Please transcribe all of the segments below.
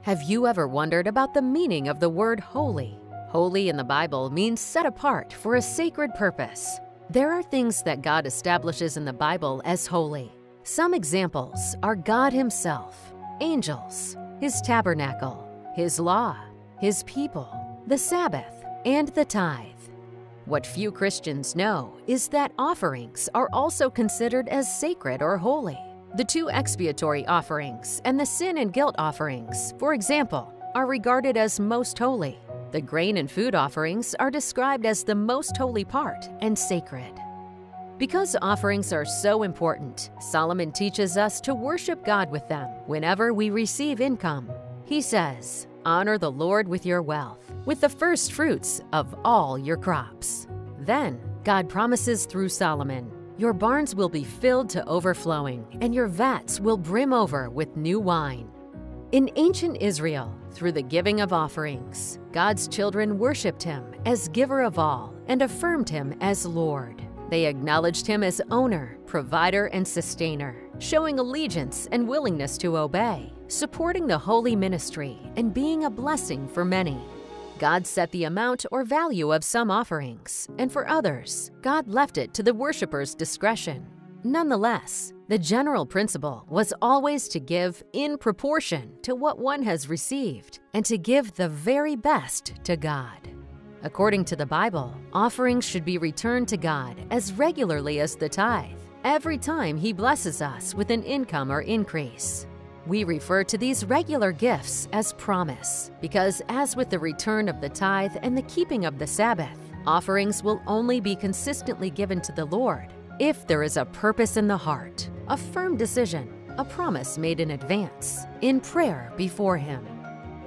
Have you ever wondered about the meaning of the word holy? Holy in the Bible means set apart for a sacred purpose. There are things that God establishes in the Bible as holy. Some examples are God Himself, angels, His tabernacle, His law, His people, the Sabbath, and the tithe. What few Christians know is that offerings are also considered as sacred or holy. The two expiatory offerings and the sin and guilt offerings, for example, are regarded as most holy. The grain and food offerings are described as the most holy part and sacred. Because offerings are so important, Solomon teaches us to worship God with them whenever we receive income. He says, "Honor the Lord with your wealth, with the first fruits of all your crops." Then, God promises through Solomon, "Your barns will be filled to overflowing, and your vats will brim over with new wine." In ancient Israel, through the giving of offerings, God's children worshiped Him as giver of all and affirmed Him as Lord. They acknowledged Him as owner, provider, and sustainer, showing allegiance and willingness to obey, supporting the holy ministry, and being a blessing for many. God set the amount or value of some offerings, and for others, God left it to the worshiper's discretion. Nonetheless, the general principle was always to give in proportion to what one has received and to give the very best to God. According to the Bible, offerings should be returned to God as regularly as the tithe, every time He blesses us with an income or increase. We refer to these regular gifts as promise, because as with the return of the tithe and the keeping of the Sabbath, offerings will only be consistently given to the Lord if there is a purpose in the heart, a firm decision, a promise made in advance, in prayer before Him.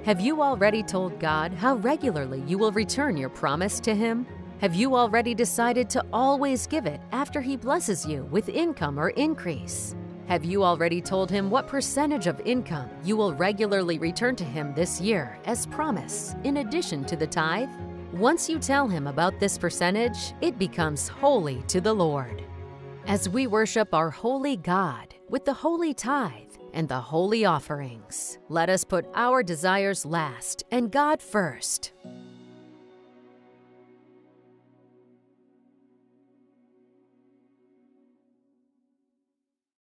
Have you already told God how regularly you will return your promise to Him? Have you already decided to always give it after He blesses you with income or increase? Have you already told Him what percentage of income you will regularly return to Him this year as promise, in addition to the tithe? Once you tell Him about this percentage, it becomes holy to the Lord. As we worship our holy God with the holy tithe and the holy offerings, let us put our desires last and God first.